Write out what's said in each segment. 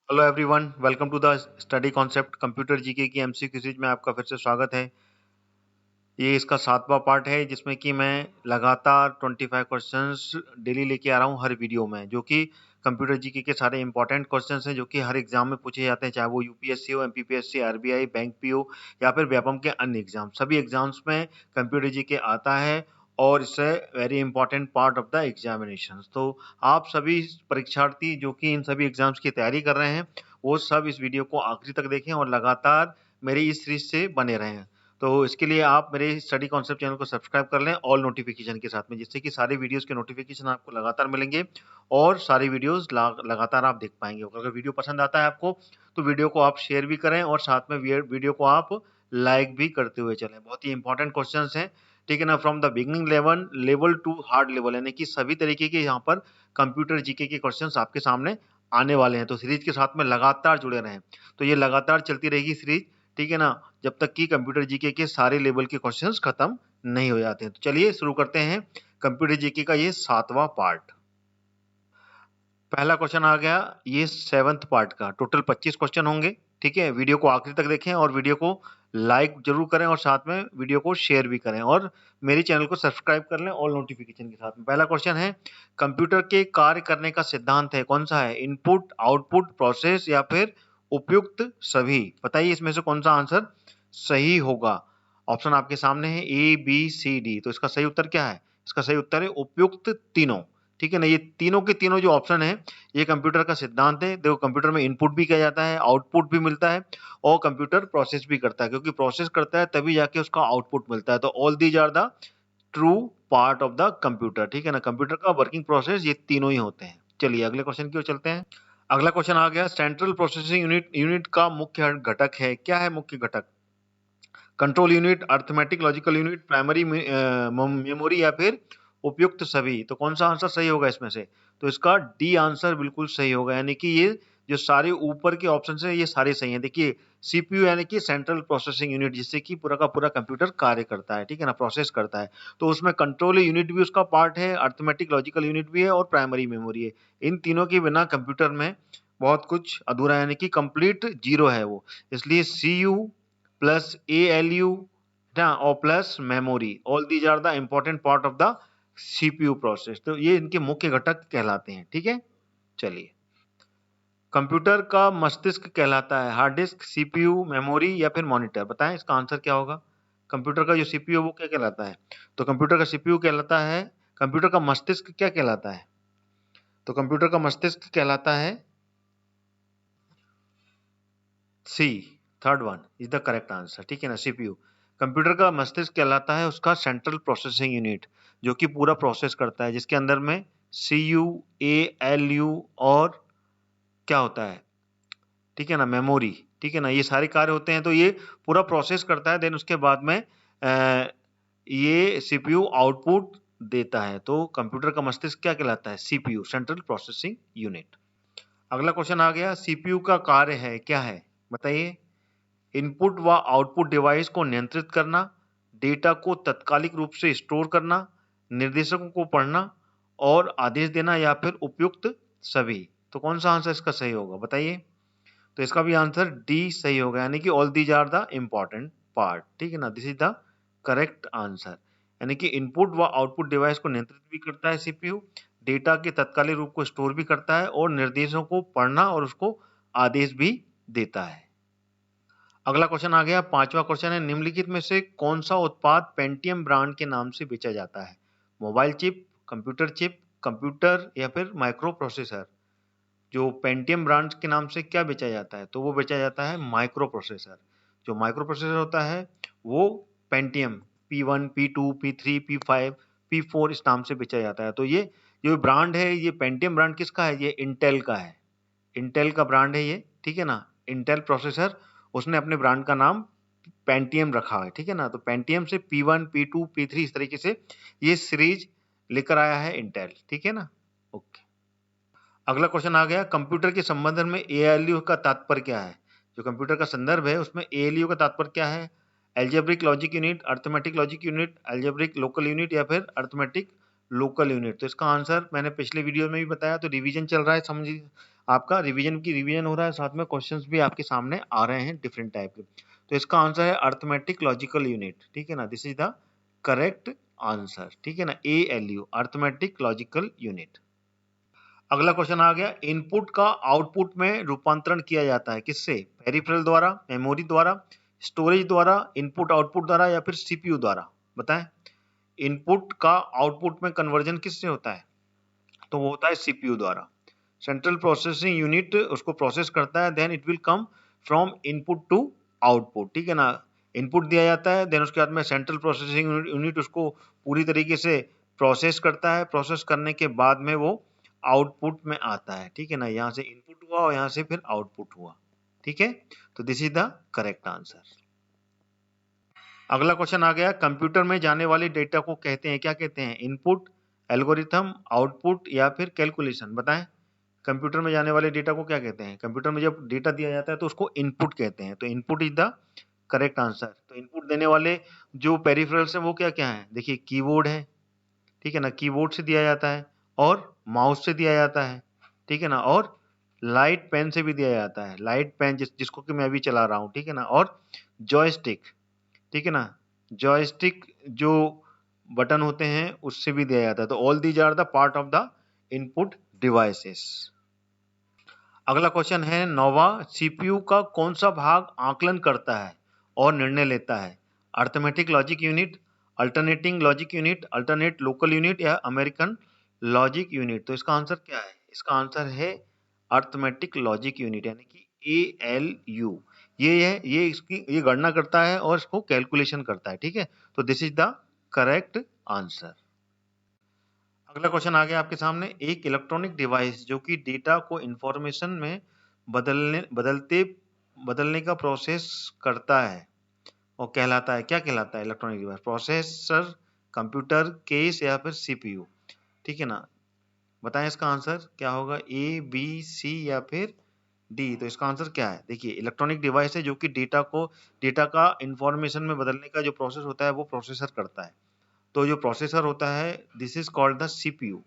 Hello everyone, welcome to the study concept computer GK की MCQ series में आपका फिर से स्वागत है। ये इसका 7वां पार्ट है जिसमें कि मैं लगातार 25 क्वेश्चंस डेली लेके आ रहा हूँ हर वीडियो में, जो कि कंप्यूटर जीके के सारे इंपॉर्टेंट क्वेश्चंस हैं जो कि हर एग्जाम में पूछे जाते हैं, चाहे वो यूपीएससी हो, एमपीपीएससी, आरबीआई, बैंक पी हो या फिर व्यापम के अन्य एग्जाम। सभी एग्जाम्स में कंप्यूटर जीके आता है और इससे very important part of the examination. तो आप सभी परीक्षार्थी जो कि इन सभी एग्जाम्स की तैयारी कर रहे हैं, वो सब इस वीडियो को आखिरी तक देखें और लगातार मेरी इस सीरीज से बने रहें। तो इसके लिए आप मेरे स्टडी कॉन्सेप्ट चैनल को सब्सक्राइब कर लें ऑल नोटिफिकेशन के साथ में, जिससे कि सारे वीडियोस के नोटिफिकेशन आपको लगातार मिलेंगे और सारी वीडियोस लगातार आप देख पाएंगे। अगर वीडियो पसंद आता है आपको तो वीडियो को आप शेयर भी करें और साथ में वीडियो को आप लाइक भी करते हुए चलें। बहुत ही इंपॉर्टेंट क्वेश्चन हैं, ठीक है ना, from the beginning level to hard level, यानी कि सभी तरीके के यहाँ पर कंप्यूटर जीके के क्वेश्चन आपके सामने आने वाले हैं। तो सीरीज के साथ में लगातार जुड़े रहें। तो ये लगातार चलती रहेगी सीरीज, ठीक है ना, जब तक कि कंप्यूटर जीके के सारे लेवल के क्वेश्चंस खत्म नहीं हो जाते हैं। तो चलिए शुरू करते हैं कंप्यूटर जीके का ये 7वां पार्ट। पहला क्वेश्चन आ गया ये 7th पार्ट का। टोटल 25 क्वेश्चन होंगे, ठीक है। वीडियो को आखिरी तक देखें और वीडियो को लाइक जरूर करें और साथ में वीडियो को शेयर भी करें और मेरे चैनल को सब्सक्राइब कर लें ऑल नोटिफिकेशन के साथ में। पहला क्वेश्चन है, कंप्यूटर के कार्य करने का सिद्धांत है, कौन सा है? इनपुट, आउटपुट, प्रोसेस या फिर उपयुक्त सभी? बताइए इसमें से कौन सा आंसर सही होगा। ऑप्शन आपके सामने है ए बी सी डी। तो इसका सही उत्तर क्या है? इसका सही उत्तर है उपयुक्त तीनों, ठीक है ना। ये तीनों के तीनों जो ऑप्शन है ये कंप्यूटर का सिद्धांत है। देखो, कंप्यूटर में इनपुट भी किया जाता है, आउटपुट भी मिलता है और कंप्यूटर प्रोसेस भी करता है, क्योंकि प्रोसेस करता है तभी जाके उसका आउटपुट मिलता है। तो all these are the true part of the computer, ठीक है ना। कंप्यूटर का वर्किंग प्रोसेस ये तीनों ही होते हैं। चलिए अगले क्वेश्चन की ओर चलते हैं। अगला क्वेश्चन आ गया, सेंट्रल प्रोसेसिंग यूनिट का मुख्य घटक है, क्या है मुख्य घटक? Control unit, arithmetic logical unit, primary memory या फिर उपयुक्त सभी? तो कौन सा आंसर सही होगा इसमें से? तो इसका डी आंसर बिल्कुल सही होगा, यानी कि ये जो सारे ऊपर के ऑप्शन है ये सारे सही हैं। देखिए, सीपीयू यानी कि सेंट्रल प्रोसेसिंग यूनिट, जिससे कि पूरा का पूरा कंप्यूटर कार्य करता है, ठीक है ना, प्रोसेस करता है। तो उसमें कंट्रोल यूनिट भी उसका पार्ट है, अर्थमेटिक लॉजिकल यूनिट भी है और प्राइमरी मेमोरी है। इन तीनों के बिना कंप्यूटर में बहुत कुछ अधूरा है, यानी कि कंप्लीट जीरो है वो। इसलिए C U plus A L U ना और plus memory, all these are the important part of the CPU process. तो ये इनके मुख्य घटक कहलाते हैं, ठीक है। चलिए, कंप्यूटर का मस्तिष्क कहलाता है हार्ड डिस्क, सीपीयू, मेमोरी या फिर मॉनिटर? बताएं इसका आंसर क्या होगा। कंप्यूटर का जो सीपीयू वो क्या कहलाता है? तो कंप्यूटर का सीपीयू कहलाता है। कंप्यूटर का मस्तिष्क क्या कहलाता है? तो कंप्यूटर का मस्तिष्क कहलाता है C, third one is the correct answer, ठीक है ना, सीपीयू। कंप्यूटर का मस्तिष्क कहलाता है उसका सेंट्रल प्रोसेसिंग यूनिट, जो कि पूरा प्रोसेस करता है, जिसके अंदर में सी यू, ए एल यू और क्या होता है, ठीक है ना, मेमोरी, ठीक है ना, ये सारे कार्य होते हैं। तो ये पूरा प्रोसेस करता है, देन उसके बाद में ये सीपीयू आउटपुट देता है। तो कंप्यूटर का मस्तिष्क क्या कहलाता है? CPU, central processing unit. अगला क्वेश्चन आ गया, सीपीयू का कार्य है क्या है? बताइए। इनपुट व आउटपुट डिवाइस को नियंत्रित करना, डेटा को तात्कालिक रूप से स्टोर करना, निर्देशकों को पढ़ना और आदेश देना या फिर उपयुक्त सभी? तो कौन सा आंसर इसका सही होगा बताइए। तो इसका भी आंसर डी सही होगा, यानी कि all these are the important part, ठीक है ना, this is the correct answer. यानी कि इनपुट व आउटपुट डिवाइस को नियंत्रित भी करता है सीपीयू, डेटा के तत्कालिक रूप को स्टोर भी करता है और निर्देशों को पढ़ना और उसको आदेश भी देता है। अगला क्वेश्चन आ गया, 5वां क्वेश्चन है, निम्नलिखित में से कौन सा उत्पाद पेंटियम ब्रांड के नाम से बेचा जाता है? मोबाइल चिप, कंप्यूटर या फिर माइक्रो प्रोसेसर? जो पेंटियम ब्रांड के नाम से क्या बेचा जाता है? तो वो बेचा जाता है माइक्रो प्रोसेसर। जो माइक्रो प्रोसेसर होता है वो Pentium P1, P2, P3, P5, P4 इस नाम से बेचा जाता है। तो ये जो ब्रांड है, ये पेंटियम ब्रांड किसका है? ये इंटेल का है। इंटेल का ब्रांड है ये, ठीक है ना। इंटेल प्रोसेसर, उसने अपने ब्रांड का नाम पेंटियम रखा है, ठीक है ना। तो पेंटियम से P1, P2, P3 इस तरीके से ये सीरीज लेकर आया है इंटेल, ठीक है ना। ओके। अगला क्वेश्चन आ गया, कंप्यूटर के संबंध में एएलयू का तात्पर्य क्या है? जो कंप्यूटर का संदर्भ है उसमें एएलयू का तात्पर्य क्या है? Algebraic logic unit, arithmetic logic unit, algebraic local unit या फिर अर्थमेटिक लोकल यूनिट। तो इसका आंसर मैंने पिछले वीडियो में भी बताया, तो रिवीजन चल रहा है, समझिए आपका रिवीजन हो रहा है, साथ में क्वेश्चंस भी आपके सामने आ रहे हैं डिफरेंट टाइप के। तो इसका आंसर है अर्थमेटिक लॉजिकल यूनिट, ठीक है ना, this is the correct answer, ठीक है ना, ALU अर्थमेटिक लॉजिकल यूनिट। अगला क्वेश्चन आ गया, इनपुट का आउटपुट में रूपांतरण किया जाता है किससे? पेरिफेरल द्वारा, मेमोरी द्वारा, स्टोरेज द्वारा, इनपुट आउटपुट द्वारा या फिर CPU द्वारा? बताएं। इनपुट का आउटपुट में कन्वर्जन किससे होता है? तो वो होता है CPU द्वारा। सेंट्रल प्रोसेसिंग यूनिट उसको प्रोसेस करता है, then it will come from input to output, ठीक है ना। इनपुट दिया जाता है, देन उसके बाद में सेंट्रल प्रोसेसिंग यूनिट उसको पूरी तरीके से प्रोसेस करता है, प्रोसेस करने के बाद में वो आउटपुट में आता है, ठीक है ना। यहाँ से इनपुट हुआ और यहाँ से फिर आउटपुट हुआ, ठीक है। तो this is the correct answer. अगला क्वेश्चन आ गया, कंप्यूटर में जाने वाले डेटा को कहते हैं, क्या कहते हैं? इनपुट, एल्गोरिथम, आउटपुट या फिर कैलकुलेशन? बताएं। कंप्यूटर में जाने वाले डेटा को क्या कहते हैं? कंप्यूटर में जब डेटा दिया जाता है तो उसको इनपुट कहते हैं, तो input is the correct answer. तो इनपुट देने वाले जो पेरिफेरल्स हैं वो क्या क्या है? देखिए, कीबोर्ड है, ठीक है ना, कीबोर्ड से दिया जाता है, और माउस से दिया जाता है, ठीक है ना, और लाइट पेन से भी दिया जाता है, लाइट पेन जिसको कि मैं अभी चला रहा हूँ, ठीक है ना, और जॉयस्टिक, ठीक है ना, जॉयस्टिक जो बटन होते हैं उससे भी दिया जाता है। तो all these are the part of the input devices. अगला क्वेश्चन है, नौवा, CPU का कौन सा भाग आकलन करता है और निर्णय लेता है? Arithmetic logic unit, alternating logic unit, alternate local unit या अमेरिकन लॉजिक यूनिट? तो इसका आंसर क्या है? इसका आंसर है अर्थमेटिक लॉजिक यूनिट, यानी कि ALU। ये गणना करता है और इसको कैलकुलेशन करता है, ठीक है। तो this is the correct answer. अगला क्वेश्चन आ गया आपके सामने, एक इलेक्ट्रॉनिक डिवाइस जो कि डेटा को इंफॉर्मेशन में बदलने का प्रोसेस करता है और कहलाता है, क्या कहलाता है? Electronic device, processor, computer, case या फिर CPU? ठीक है ना, बताएं इसका आंसर क्या होगा, A, B, C या फिर D? तो इसका आंसर क्या है? देखिए, इलेक्ट्रॉनिक डिवाइस है जो कि डेटा का इंफॉर्मेशन में बदलने का जो प्रोसेस होता है वो प्रोसेसर करता है। तो जो प्रोसेसर होता है, this is called the CPU,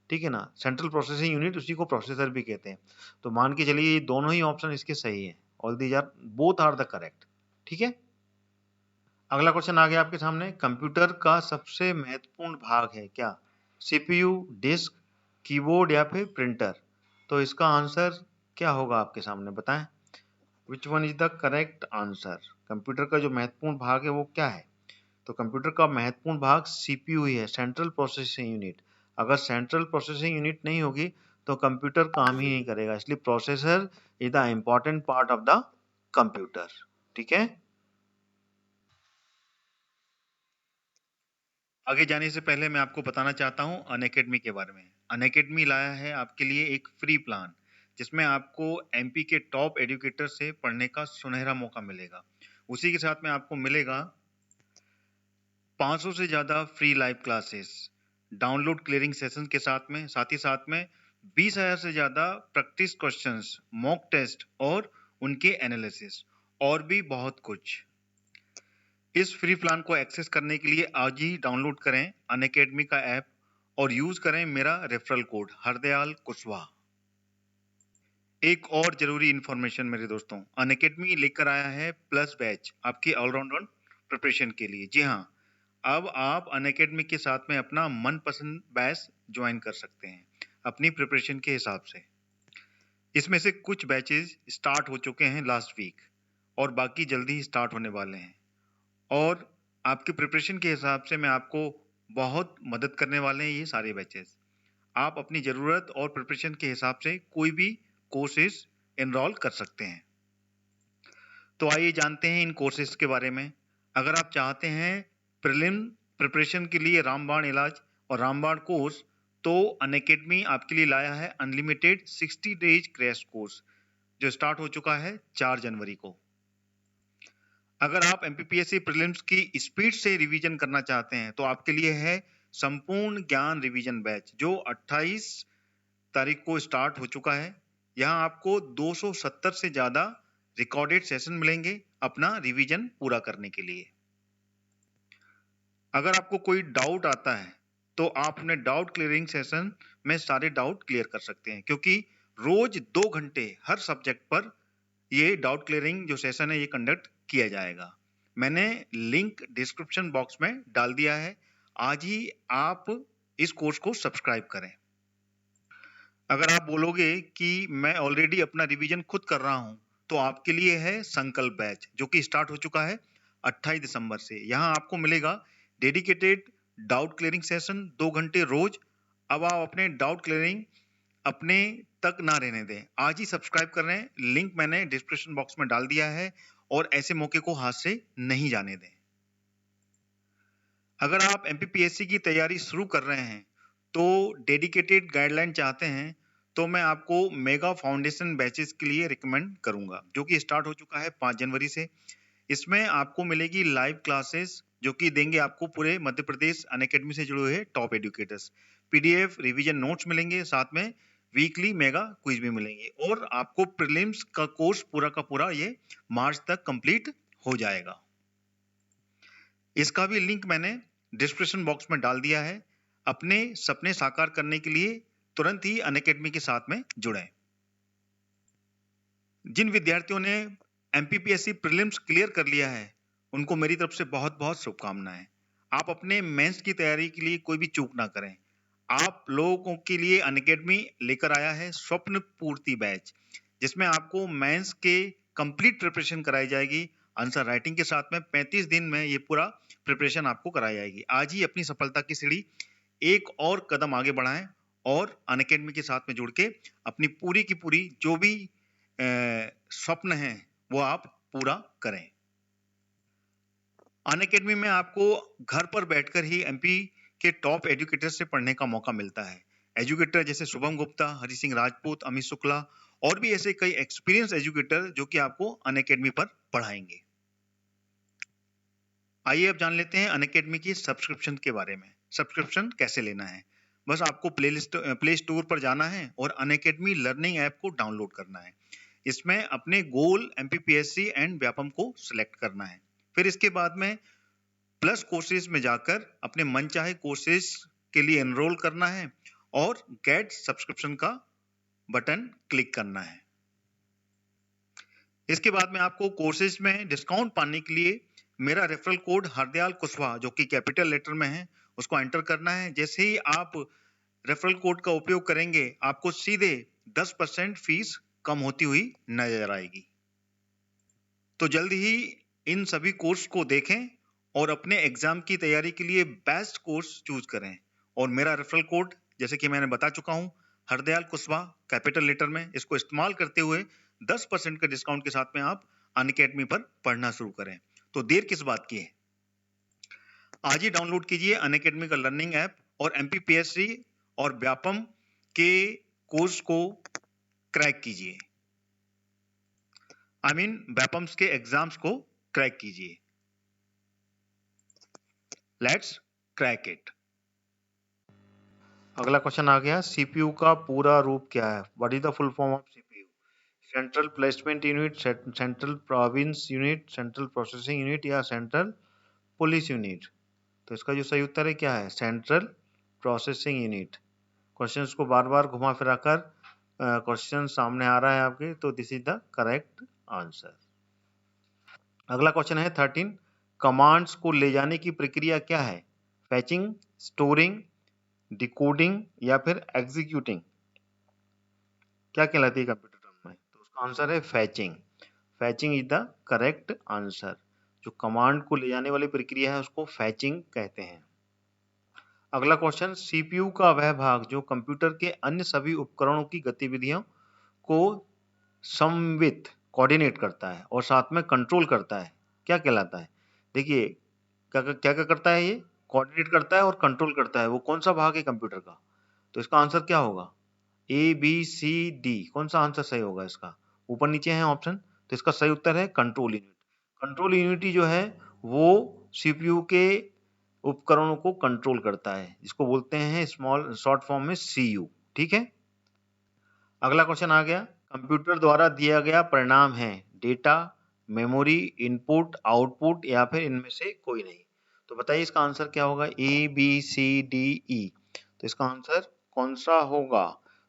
ठीक है ना। सेंट्रल प्रोसेसिंग यूनिट, उसी को प्रोसेसर भी कहते हैं। तो मान के चलिए ये दोनों ही ऑप्शन इसके सही है, all these are both are the correct, ठीक है। अगला क्वेश्चन आ गया आपके सामने, कंप्यूटर का सबसे महत्वपूर्ण भाग है क्या? CPU, डिस्क, कीबोर्ड या फिर प्रिंटर? तो इसका आंसर क्या होगा आपके सामने, बताएं। Which one is the correct answer? Computer का जो महत्वपूर्ण भाग है वो क्या है? तो कंप्यूटर का महत्वपूर्ण भाग CPU ही है, सेंट्रल प्रोसेसिंग यूनिट। अगर सेंट्रल प्रोसेसिंग यूनिट नहीं होगी तो कंप्यूटर काम ही नहीं करेगा, इसलिए processor is the important part of the computer, ठीक है। आगे जाने से पहले मैं आपको बताना चाहता हूं अनअकैडमी के बारे में। अनअकैडमी लाया है आपके लिए एक फ्री प्लान, जिसमें आपको MP के टॉप एजुकेटर से पढ़ने का सुनहरा मौका मिलेगा। उसी के साथ में आपको मिलेगा 500 से ज्यादा free live classes, download clearing session के साथ ही साथ में 20,000 से ज्यादा प्रैक्टिस क्वेश्चंस, मॉक टेस्ट और उनके एनालिसिस, और भी बहुत कुछ। इस फ्री प्लान को एक्सेस करने के लिए आज ही डाउनलोड करें अनअकैडमी का ऐप और यूज करें मेरा रेफरल कोड हरदयाल कुशवाहा। एक और जरूरी इंफॉर्मेशन मेरे दोस्तों, अनअकैडमी लेकर आया है प्लस बैच आपके ऑलराउंडर प्रिपरेशन के लिए। जी हाँ, अब आप अनअकैडमी के साथ में अपना मनपसंद बैच ज्वाइन कर सकते हैं अपनी प्रिपरेशन के हिसाब से। इसमें से कुछ बैचेस स्टार्ट हो चुके हैं लास्ट वीक और बाकी जल्दी ही स्टार्ट होने वाले हैं, और आपके प्रिपरेशन के हिसाब से मैं आपको बहुत मदद करने वाले हैं ये सारे बैचेस। आप अपनी ज़रूरत और प्रिपरेशन के हिसाब से कोई भी कोर्सेज एनरोल कर सकते हैं। तो आइए जानते हैं इन कोर्सेज के बारे में। अगर आप चाहते हैं प्रीलिम प्रिपरेशन के लिए रामबाण इलाज और रामबाण कोर्स, तो अनअकैडमी आपके लिए लाया है अनलिमिटेड 60 डेज क्रैश कोर्स, जो स्टार्ट हो चुका है 4 जनवरी को। अगर आप MPPSC प्रीलिम्स की स्पीड से रिवीजन करना चाहते हैं तो आपके लिए है संपूर्ण ज्ञान रिवीजन बैच, जो 28 तारीख को स्टार्ट हो चुका है। यहाँ आपको 270 से ज्यादा रिकॉर्डेड सेशन मिलेंगे अपना रिवीजन पूरा करने के लिए। अगर आपको कोई डाउट आता है तो आप अपने डाउट क्लियरिंग सेशन में सारे डाउट क्लियर कर सकते हैं, क्योंकि रोज 2 घंटे हर सब्जेक्ट पर ये डाउट क्लियरिंग जो सेशन है ये कंडक्ट किया जाएगा। मैंने लिंक डिस्क्रिप्शन बॉक्स में डाल दिया है, आज ही आप इस कोर्स को सब्सक्राइब करें। अगर आप बोलोगे कि मैं ऑलरेडी अपना रिवीजन खुद कर रहा हूं, तो आपके लिए है संकल्प बैच, जो कि स्टार्ट हो चुका है 28 दिसंबर से। यहाँ आपको मिलेगा डेडिकेटेड डाउट क्लियरिंग सेशन 2 घंटे रोज। अब आप अपने डाउट क्लियरिंग अपने तक ना रहने दें, आज ही सब्सक्राइब कर रहे हैं, लिंक मैंने डिस्क्रिप्शन बॉक्स में डाल दिया है, और ऐसे मौके को हाथ से नहीं जाने दें। अगर आप एमपीपीएससी की तैयारी शुरू कर रहे हैं, तो डेडिकेटेड गाइडलाइन चाहते हैं, तो मैं आपको मेगा फाउंडेशन बैचेस के लिए रिकमेंड करूंगा, जो कि स्टार्ट हो चुका है 5 जनवरी से। इसमें आपको मिलेगी लाइव क्लासेस, जो कि देंगे आपको पूरे मध्य प्रदेश अनअकैडमी से जुड़े हुए top educators. PDF revision notes मिलेंगे, साथ में वीकली मेगा क्विज भी मिलेंगे, और आपको प्रीलिम्स का कोर्स पूरा का पूरा ये मार्च तक कंप्लीट हो जाएगा। इसका भी लिंक मैंने डिस्क्रिप्शन बॉक्स में डाल दिया है। अपने सपने साकार करने के लिए तुरंत ही अनअकैडमी के साथ में जुड़ें। जिन विद्यार्थियों ने एमपीपीएससी प्रीलिम्स क्लियर कर लिया है, उनको मेरी तरफ से बहुत बहुत शुभकामनाएं। आप अपने मेंस की तैयारी के लिए कोई भी चूक ना करें। आप लोगों के लिए अनअकैडमी लेकर आया है स्वप्न पूर्ति बैच, जिसमें आपको मेंस के कंप्लीट प्रिपरेशन कराई जाएगी। आंसर राइटिंग के साथ में 35 दिन में ये पूरा प्रिपरेशन आपको कराई जाएगी। आज ही अपनी सफलता की सीढ़ी एक और कदम आगे बढ़ाएं, और अनअकैडमी के साथ में जुड़ के अपनी पूरी की पूरी जो भी स्वप्न है वो आप पूरा करें। अनअकैडमी में आपको घर पर बैठकर ही एमपी के टॉप एजुकेटर से पढ़ने का मौका मिलता है। एजुकेटर जैसे शुभम गुप्ता, हरि सिंह राजपूत, अमित शुक्ला, और भी ऐसे कई एक्सपीरियंस एजुकेटर जो कि आपको अनअकैडमी पर पढ़ाएंगे। आइए अब जान लेते हैं अनअकैडमी की सब्सक्रिप्शन के बारे में। सब्सक्रिप्शन कैसे लेना है? बस आपको प्ले स्टोर पर जाना है और अनअकैडमी लर्निंग ऐप को डाउनलोड करना है। इसमें अपने गोल एमपीपीएससी एंड व्यापम को सिलेक्ट करना है। फिर इसके बाद में प्लस कोर्सेज में जाकर अपने मनचाहे कोर्सेज के लिए एनरोल करना है, और गेट सब्सक्रिप्शन का बटन क्लिक करना है। इसके बाद में आपको कोर्सेज में डिस्काउंट पाने के लिए मेरा रेफरल कोड हरदयाल कुशवाहा, जो कि कैपिटल लेटर में है, उसको एंटर करना है। जैसे ही आप रेफरल कोड का उपयोग करेंगे, आपको सीधे 10% फीस कम होती हुई नजर आएगी। तो जल्द ही इन सभी कोर्स को देखें और अपने एग्जाम की तैयारी के लिए बेस्ट कोर्स चूज करें। और मेरा रेफरल कोड, जैसे कि मैंने बता चुका हूं, हरदयाल कुशवाहा कैपिटल लेटर में, इसको इस्तेमाल करते हुए 10% के डिस्काउंट के साथ में आप अनअकैडमी पर पढ़ना शुरू करें। तो देर किस बात की है? आज ही डाउनलोड कीजिए अनअकैडमी का लर्निंग ऐप, और एमपीपीएससी और व्यापम के कोर्स को क्रैक कीजिए। व्यापम्स के एग्जाम्स को क्रैक कीजिए। Let's crack it. अगला क्वेश्चन आ गया, सीपीयू का पूरा रूप क्या है? What is the full form of CPU? Central placement unit, central province unit, central processing unit, या सेंट्रल पुलिस यूनिट? तो इसका जो सही उत्तर है क्या है? Central processing unit. क्वेश्चंस को बार बार घुमा फिरा कर क्वेश्चन सामने आ रहा है आपके, तो this is the correct answer. अगला क्वेश्चन है 13, कमांड्स को ले जाने की प्रक्रिया क्या है? फैचिंग, स्टोरिंग, डिकोडिंग, या फिर एग्जीक्यूटिंग? क्या कहलाती है कंप्यूटर टर्म में? तो उसका आंसर है फैचिंग। फैचिंग इज द करेक्ट आंसर। जो कमांड को ले जाने वाली प्रक्रिया है उसको फैचिंग कहते हैं। अगला क्वेश्चन, सीपीयू का वह भाग जो कंप्यूटर के अन्य सभी उपकरणों की गतिविधियों को समन्वित, कोऑर्डिनेट करता है और साथ में कंट्रोल करता है, क्या कहलाता है? देखिए, क्या क्या क्या करता है? ये कोऑर्डिनेट करता है और कंट्रोल करता है। वो कौन सा भाग है कंप्यूटर का? तो इसका आंसर क्या होगा? ए, बी, सी, डी। कौन सा आंसर सही होगा इसका? ऊपर नीचे है ऑप्शन, तो इसका सही उत्तर है कंट्रोल यूनिट। कंट्रोल यूनिट जो है वो सीपीयू के उपकरणों को कंट्रोल करता है, जिसको बोलते हैं स्मॉल शॉर्ट फॉर्म में सीयू। ठीक है। अगला क्वेश्चन आ गया, कंप्यूटर द्वारा दिया गया परिणाम है डेटा, मेमोरी, इनपुट, आउटपुट, या फिर इनमें से कोई नहीं? तो बताइए इसका आंसर क्या होगा, A B C D E. तो इसका आंसर कौन सा होगा?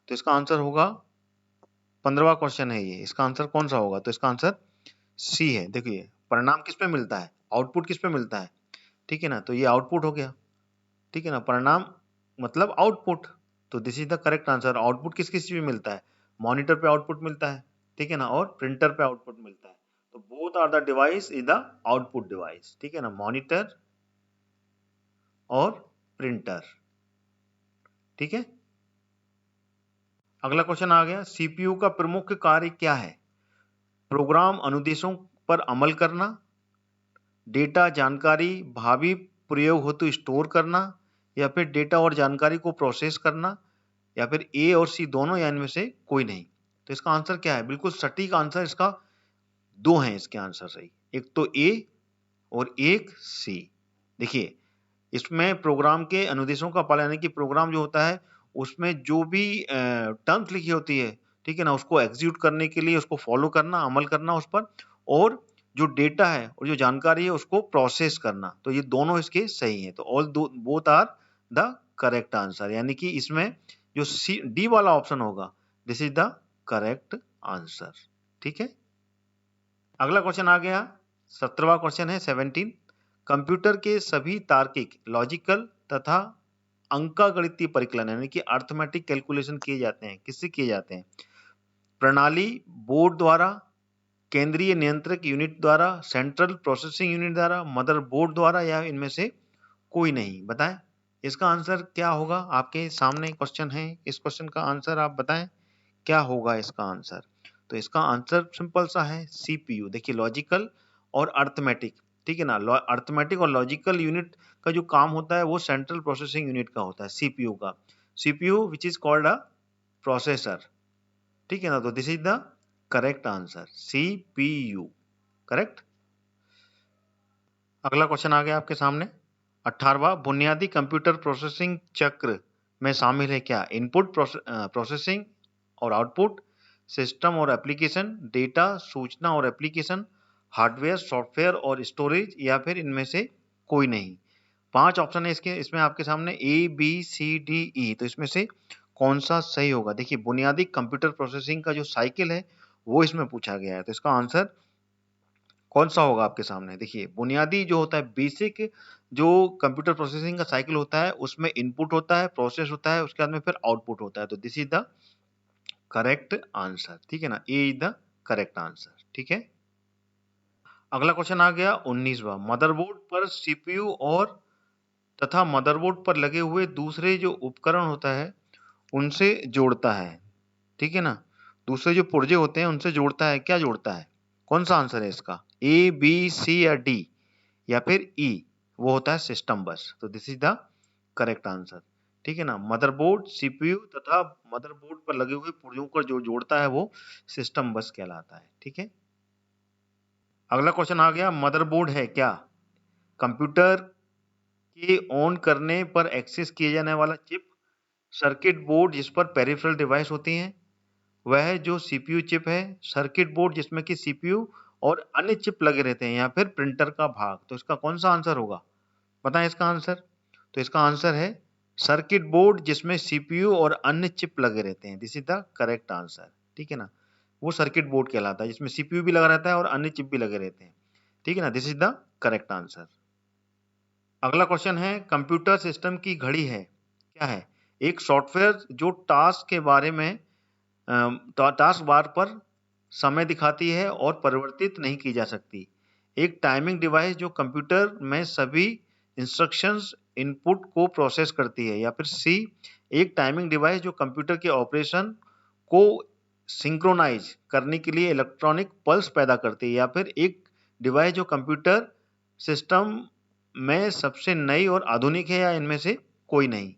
तो इसका आंसर होगा 15वां क्वेश्चन है ये, इसका आंसर कौन सा होगा? तो इसका आंसर सी है। देखिए परिणाम किस पे मिलता है, आउटपुट किस पे मिलता है, ठीक है ना, तो ये आउटपुट हो गया, ठीक है ना, परिणाम मतलब आउटपुट। तो this is the correct answer. Output किस किस चीज में मिलता है, मॉनिटर पे आउटपुट मिलता है, ठीक है ना, और प्रिंटर पे आउटपुट मिलता है। तो both are the device is the output device, ठीक है ना, मॉनिटर और प्रिंटर, ठीक है। अगला क्वेश्चन आ गया, सीपीयू का प्रमुख कार्य क्या है? प्रोग्राम अनुदेशों पर अमल करना, डेटा जानकारी भावी प्रयोग हो तो स्टोर करना, या फिर डेटा और जानकारी को प्रोसेस करना, या फिर ए और सी दोनों, या इनमें से कोई नहीं। तो इसका आंसर क्या है? बिल्कुल सटीक आंसर इसका दो हैं इसके आंसर सही, एक तो ए और एक सी। देखिए इसमें प्रोग्राम के अनुदेशों का पालन, यानी कि प्रोग्राम जो होता है उसमें जो भी टर्म्स लिखी होती है, ठीक है ना, उसको एग्जीक्यूट करने के लिए उसको फॉलो करना, अमल करना उस पर, और जो डेटा है और जो जानकारी है उसको प्रोसेस करना। तो ये दोनों इसके सही हैं। तो all both are the correct answer, यानी कि इसमें जो सी डी वाला ऑप्शन होगा this is the correct answer, ठीक है। अगला क्वेश्चन आ गया, 17वां क्वेश्चन है 17। कंप्यूटर के सभी तार्किक, लॉजिकल तथा अंकगणितीय परिकलन यानी कि अर्थमेटिक कैलकुलेशन किए जाते हैं, किससे किए जाते हैं? प्रणाली, बोर्ड द्वारा, केंद्रीय नियंत्रक यूनिट द्वारा, सेंट्रल प्रोसेसिंग यूनिट द्वारा, मदरबोर्ड द्वारा, या इनमें से कोई नहीं। बताएं इसका आंसर क्या होगा? आपके सामने क्वेश्चन है, इस क्वेश्चन का आंसर आप बताएं क्या होगा इसका आंसर। तो इसका आंसर सिंपल सा है, सीपीयू। देखिए लॉजिकल और अर्थमेटिक, ठीक है ना, अर्थमेटिक और लॉजिकल यूनिट का जो काम होता है वो सेंट्रल प्रोसेसिंग यूनिट का होता है, सीपीयू का। CPU which is called a processor, ठीक है ना। तो this is the correct answer, CPU, correct. अगला क्वेश्चन आ गया आपके सामने, 18वां। बुनियादी कंप्यूटर प्रोसेसिंग चक्र में शामिल है क्या? इनपुट प्रोसेसिंग और आउटपुट, सिस्टम और एप्लीकेशन, डेटा सूचना और एप्लीकेशन, हार्डवेयर सॉफ्टवेयर और स्टोरेज, या फिर इनमें से कोई नहीं। 5 ऑप्शन है इसके, इसमें आपके सामने A B C D E. तो इसमें से कौन सा सही होगा? देखिए बुनियादी कंप्यूटर प्रोसेसिंग का जो साइकिल है वो इसमें पूछा गया है। तो इसका आंसर कौन सा होगा आपके सामने? देखिए बुनियादी जो होता है, बेसिक जो कंप्यूटर प्रोसेसिंग का साइकिल होता है उसमें इनपुट होता है, प्रोसेस होता है, उसके बाद में फिर आउटपुट होता है। तो this is the correct answer, ठीक है ना, ए इज द करेक्ट आंसर, ठीक है। अगला क्वेश्चन आ गया 19वां। मदरबोर्ड पर सीपीयू और तथा मदरबोर्ड पर लगे हुए दूसरे जो उपकरण होता है उनसे जोड़ता है, ठीक है ना, दूसरे जो पुर्जे होते हैं उनसे जोड़ता है। क्या जोड़ता है? कौन सा आंसर है इसका? ए बी सी या डी, या फिर ई? वो होता है सिस्टम बस। तो this is the correct answer, ठीक है ना। मदरबोर्ड सीपीयू तथा मदरबोर्ड पर लगे हुए पुर्जों को जो जोड़ता है वो सिस्टम बस कहलाता है, ठीक है। अगला क्वेश्चन आ गया, मदरबोर्ड है क्या? कंप्यूटर के ऑन करने पर एक्सेस किए जाने वाला चिप, सर्किट बोर्ड जिस पर पेरिफेरल डिवाइस होती हैं, वह जो सीपीयू चिप है, सर्किट बोर्ड जिसमें कि सीपीयू और अन्य चिप लगे रहते हैं, या फिर प्रिंटर का भाग। तो इसका कौन सा आंसर होगा? बताएं इसका आंसर। तो इसका आंसर है सर्किट बोर्ड जिसमें सीपीयू और अन्य चिप लगे रहते हैं। This is the correct answer, ठीक है ना, वो सर्किट बोर्ड कहलाता है जिसमें सीपीयू भी लगा रहता है और अन्य चिप भी लगे रहते हैं, ठीक है ना, this is the correct answer. अगला क्वेश्चन है, कंप्यूटर सिस्टम की घड़ी है क्या है? एक सॉफ्टवेयर जो टास्क के बारे में टास्क बार पर समय दिखाती है और परिवर्तित नहीं की जा सकती। एक टाइमिंग डिवाइस जो कंप्यूटर में सभी इंस्ट्रक्शंस इनपुट को प्रोसेस करती है, या फिर सी एक टाइमिंग डिवाइस जो कंप्यूटर के ऑपरेशन को सिंक्रोनाइज करने के लिए इलेक्ट्रॉनिक पल्स पैदा करती है, या फिर एक डिवाइस जो कंप्यूटर सिस्टम में सबसे नई और आधुनिक है, या इनमें से कोई नहीं।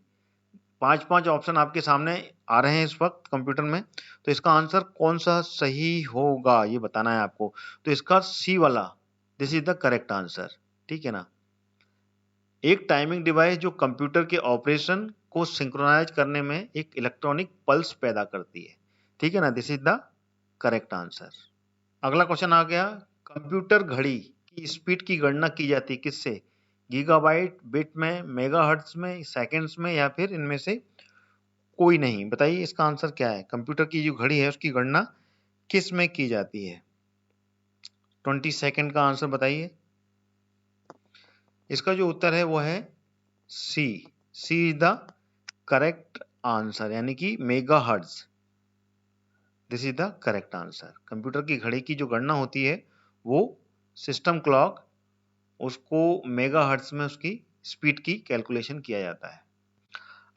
5 ऑप्शन आपके सामने आ रहे हैं इस वक्त कंप्यूटर में। तो इसका आंसर कौन सा सही होगा ये बताना है आपको। तो इसका सी वाला, this is the correct answer, ठीक है ना। एक टाइमिंग डिवाइस जो कंप्यूटर के ऑपरेशन को सिंक्रोनाइज करने में एक इलेक्ट्रॉनिक पल्स पैदा करती है, ठीक है ना, this is the correct answer. अगला क्वेश्चन आ गया, कंप्यूटर घड़ी की स्पीड की गणना की जाती है किससे? गीगाबाइट, बिट में, मेगाहर्ट्ज में, सेकंड्स में, या फिर इनमें से कोई नहीं? बताइए इसका आंसर क्या है? कंप्यूटर की जो घड़ी है उसकी गणना किस में की जाती है? 20 सेकंड का आंसर बताइए। इसका जो उत्तर है वो है सी। सी इज द करेक्ट आंसर, यानी कि megahertz. This is the correct answer. Computer की घड़ी की जो गणना होती है वो सिस्टम क्लॉक, उसको मेगाहर्ट्ज में उसकी स्पीड की कैलकुलेशन किया जाता है।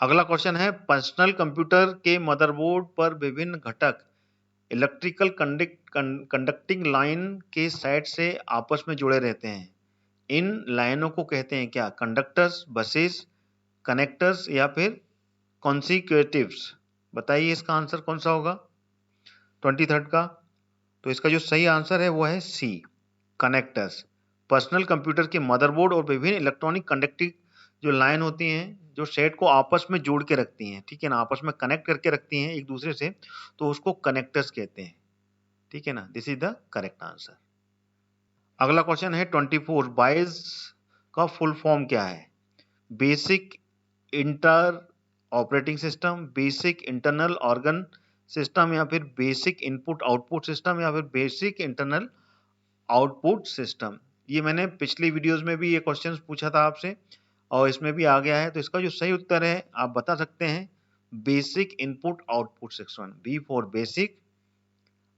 अगला क्वेश्चन है, पर्सनल कंप्यूटर के मदरबोर्ड पर विभिन्न घटक इलेक्ट्रिकल कंडक्टिंग लाइन के सेट से आपस में जुड़े रहते हैं। इन लाइनों को कहते हैं क्या? कंडक्टर्स, बसेस, कनेक्टर्स, या फिर कॉन्सिक्यूटिव्स? बताइए इसका आंसर कौन सा होगा 23rd का? तो इसका जो सही आंसर है वो है सी, कनेक्टर्स। पर्सनल कंप्यूटर के मदरबोर्ड और विभिन्न इलेक्ट्रॉनिक कंडक्टिंग जो लाइन होती हैं, जो सेट को आपस में जोड़ के रखती हैं, ठीक है ना, आपस में कनेक्ट करके रखती हैं एक दूसरे से, तो उसको कनेक्टर्स कहते हैं, ठीक है ना। This is the correct answer. अगला क्वेश्चन है 24, बाइस का फुल फॉर्म क्या है? Basic inter operating system, basic internal organ system, या फिर बेसिक इनपुट आउटपुट सिस्टम, या फिर बेसिक इंटरनल आउटपुट सिस्टम? ये मैंने पिछली वीडियोस में भी ये क्वेश्चंस पूछा था आपसे और इसमें भी आ गया है। तो इसका जो सही उत्तर है आप बता सकते हैं, basic input output system. B for basic,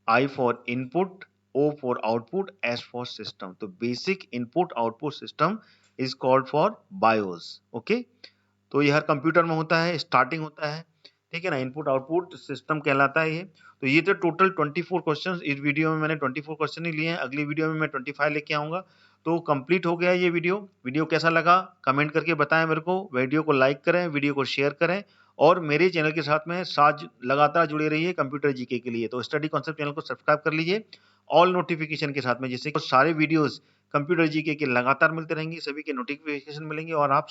I for input, O for output, S for system. तो basic input output system is called for BIOS. Okay, तो ये हर कंप्यूटर में होता है, स्टार्टिंग होता है, ठीक है ना, इनपुट आउटपुट सिस्टम कहलाता है ये। तो ये तो टोटल 24 क्वेश्चंस, इस वीडियो में मैंने 24 क्वेश्चन ही लिए हैं, अगली वीडियो में मैं 25 लेके आऊंगा। तो कंप्लीट हो गया ये वीडियो कैसा लगा कमेंट करके बताएं मेरे को, वीडियो को लाइक करें, वीडियो को शेयर करें, और मेरे चैनल के साथ में साथ लगातार जुड़े रहिए कंप्यूटर जीके के लिए। तो स्टडी कॉन्सेप्ट चैनल को सब्सक्राइब कर लीजिए ऑल नोटिफिकेशन के साथ में, जिससे सारे वीडियोस कंप्यूटर जीके के लगातार मिलते रहेंगे, सभी के नोटिफिकेशन मिलेंगे और आप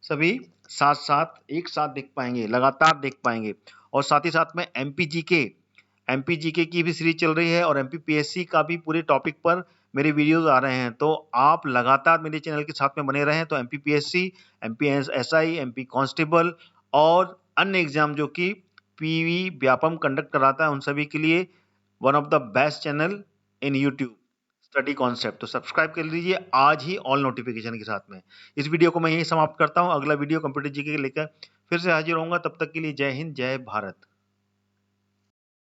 सभी साथ साथ एक साथ देख पाएंगे, लगातार देख पाएंगे। और साथ ही साथ में एमपीजीके की भी सीरीज चल रही है और एमपीपीएससी का भी पूरे टॉपिक पर मेरे वीडियोस आ रहे हैं। तो आप लगातार मेरे चैनल के साथ में बने रहें। तो एमपीपीएससी, एमपीएसआई, एमपी कांस्टेबल और अन्य एग्जाम जो कि पीवी व्यापम कंडक्ट कराता है, उन सभी के लिए one of the best channel in YouTube, study concept. तो सब्सक्राइब कर लीजिए आज ही ऑल नोटिफिकेशन के साथ में। इस वीडियो को मैं यहीं समाप्त करता हूं, अगला वीडियो कंप्यूटर जीके लेकर फिर से हाजिर होऊंगा। तब तक के लिए जय हिंद, जय भारत।